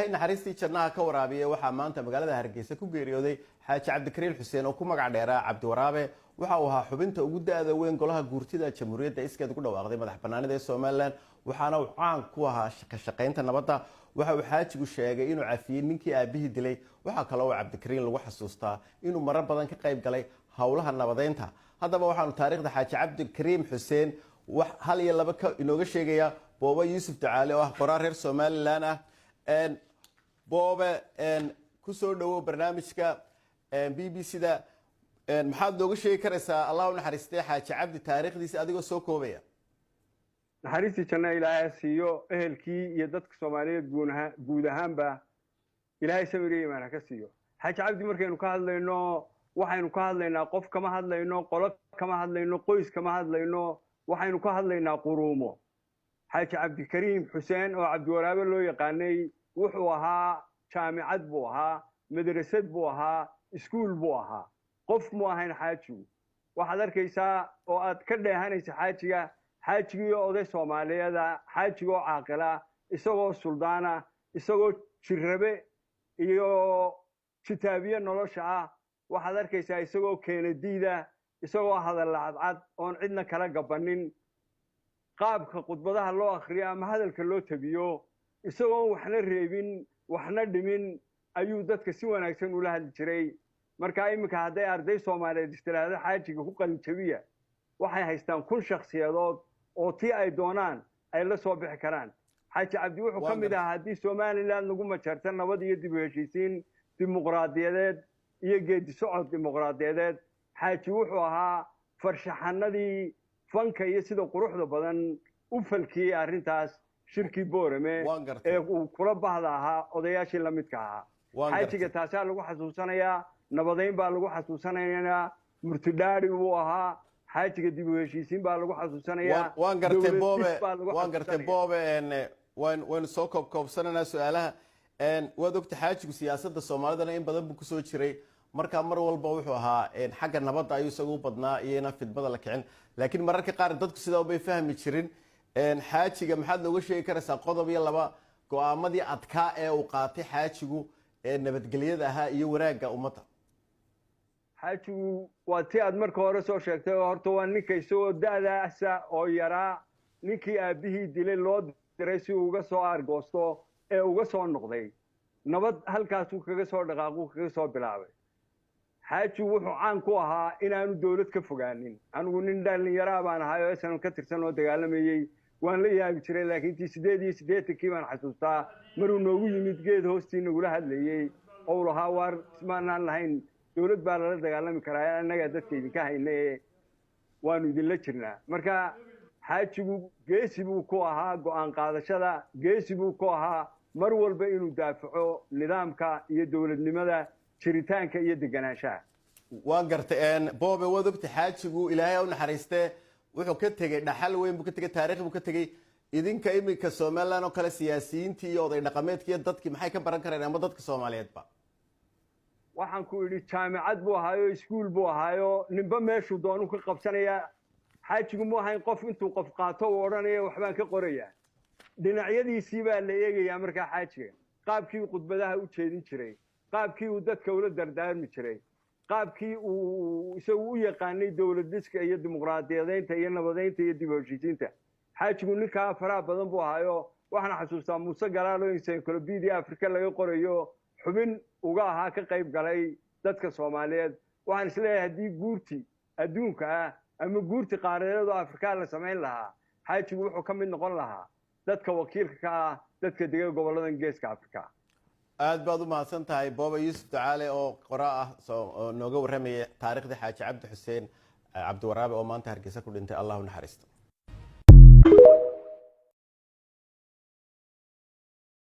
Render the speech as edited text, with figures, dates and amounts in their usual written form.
naxariistii jannaha ka waraabiye waxaa maanta magaalada Hargeysa ku geeriyooday Xaaji Cabdikariin Xuseen oo ku magac dheeraa Cabdi Waraabe waxa uu ahaa xubinta ugu da'da weyn golaha guurtida Jamhuuriyadda iskeed ku dhawaaqday madax bannaanida ee Soomaaliland waxaana uu caan ku ahaa shaqaynta nabadda waxa uu xaajigu sheegay inuu cafiyay ninkii aabihii dilay waxa kale oo Cabdikariin lagu xasuustaa inuu marar badan ka qayb galay hawlaha nabadeynta haddaba waxaanu taariikhda Xaaji Cabdikariin Xuseen wax hal iyo laba ka inooga sheegaya Booba Yuusuf Ducaale oo ah qoraal reer Somaliland ah Booba ku soo dhawo barnaamijka BBC-da maxaad nooga sheegi karaysaa Allah u naxariistay Xaaji Cabdi taariikhdiisa adigoo soo koobaya naxariistii janna Ilaahay siiyo ehelkii iyo dadka Soomaaliyeed guud ahaanba Ilaahay sabir iyo iimaan ka siiyo Xaaji Cabdi markaynu ka hadlayno waxaynu ka hadlaynaa qof kama hadlayno qolo kama hadlayno qoys kama hadlayno waxaynu ka hadlaynaa quruumo Xaaji Cabdikariin Xuseen oo Cabdi Waraabe loo yaqaanay wuxuu ahaa jaamicad buu ahaa madrasad buu ahaa iskuul buu ahaa qof mu ahayn xaajigu waxaad arkaysaa oo aad ka dheehanaysa xaajigii oday Soomaaliyeed xaajigoo caaqila isagoo suldaana isagoo jirabe iyo kitaabiye nolosha ah waxaad arkaysaa isagoo keenadiida isagoo hadal cadcad oon cidna kala gabanin qaabka khudbadaha loo akhriyo ama hadalka loo tabiyo isagoo waxna reebin waxna dhimin ayuu dadka si wanaagsan ula hadli jiray marka imika haday arday Soomaaliyeed istiraada xaajiga ku qalin jabiya waxay haystaan kun shakhsiyadood oo tii ay doonaan ay la soo bixi karaan Xaaji Cabdi wuxuu ka mid ahaa hadii Somaliland lagu majarta nabad iyo dib u heshiisiin dimuqraadiyadeed iyo geedi socod dimuqraadiyadeed xaaji wuxuu ahaa farshaxanadii fanka iyo sida quruxda badan u falkiyay arintaas shirkii Boorame ee uu kula bahda ahaa odayaashii la midka ahaa xaajiga taasaa lagu xasuusanayaa nabadeyn baa lagu xasuusanayaa murtidhaari uu ahaa xaajiga dib u heshiisiin baa lagu xasuusanayaa waan gartay Boobe waan soo koobsananaa su'aalaha waad ogta xaajigu siyaasadda Soomaalidana in badan buu ku soo jiray marka mar walba wuxuu ahaa xagga nabadda ayuu isagu badnaa iyo in fidmada la kicin laakiin mararka qaar dadku sidaa bay fahmi jirin xaajiga maxaad nooga sheegi karaysaa qodob iyo laba go'aamadii adkaa ee uu qaatay xaajigu nabadgelyada ahaa iyo wanaagga ummadda xaajigu waa tii aad marka hore soo sheegtay horta waa ninka isagoo da'daasa oo yaraa ninkii aabihii dilay loo diray si uu uga soo argoosto ee uga soo noqday nabad halkaasuu kaga soo dhaqaaquu kaga soo bilaabay xaajigu wuxuu caan ku ahaa inaanu dawlad ka fogaanin anigu nin dhalinyaro baan ahay oo isaan ka tirsan oo dagaalamayay waan la yaabi jiray laakiin tii 88 baan xasuustaa maruu noogu yimid geed hoostii nagula hadlayay oo lahaa war ismaanaan lahayn dawlad baa la dagaalami karaa anaga dadka idinka haynay waanu idin la jirnaa marka xaajigu geesi buu ku ahaa go'aan qaadashada geesi buu ku ahaa mar walba inuu daafaco nidaamka iyo dawladnimada jiritaanka iyo deganaanshaha waan gartay Boobe waad ogta xaajigu Ilaahay u naxariistay wuxuu ka tagay dhaxal weyn buu ka tagay taariikh buu ka tagay idinka imika Somaliland oo kale siyaasiyiintii iyo oday dhaqameedkii dadkii maxay ka baran kareen ama dadka Soomaaliyeedba waxaan ku idhi jaamicad buu ahaayo iskuul buu ahaayo ninba meeshuu doonu ka qabsanaya xaajigu ma ahayn qof intuu qof qaato oo oranaya waxbaan ka qoraya dhinacyadiisii baa la eegayaa markaa xaajiga qaabkii uu khudbadaha u jeedin jiray qaabkii uu dadka ula dardaarmi jiray qaabkii uu isagu u yaqaanay dawlad dhiska iyo dimuqraadiyadeynta iyo nabadeynta iyo dib u heshiisiinta xaajigu ninkaa faraha badan buu ahaayo waxaan xasuustaa Muuse Galaalo encyclopedia Afrika laga qorayo xubin uga ahaa ka qayb galay dadka Soomaaliyeed waxaan isleeyahay hadii guurti adduunka ah ama guurti qaaradeed oo Afrika la sameyn lahaa xaajigu wuxuu ka mid noqon lahaa dadka wakiilka ka ah dadka degan gobolladan Geeska Afrika aad baad u mahadsan tahay Booba Yuusuf Ducaale oo qoraa ah soo nooga warramay taariikhda Xaaji Cabdi Xuseen Cabdi Waraabe oo maanta Hargeysa ku dhintay Allah u naxariisto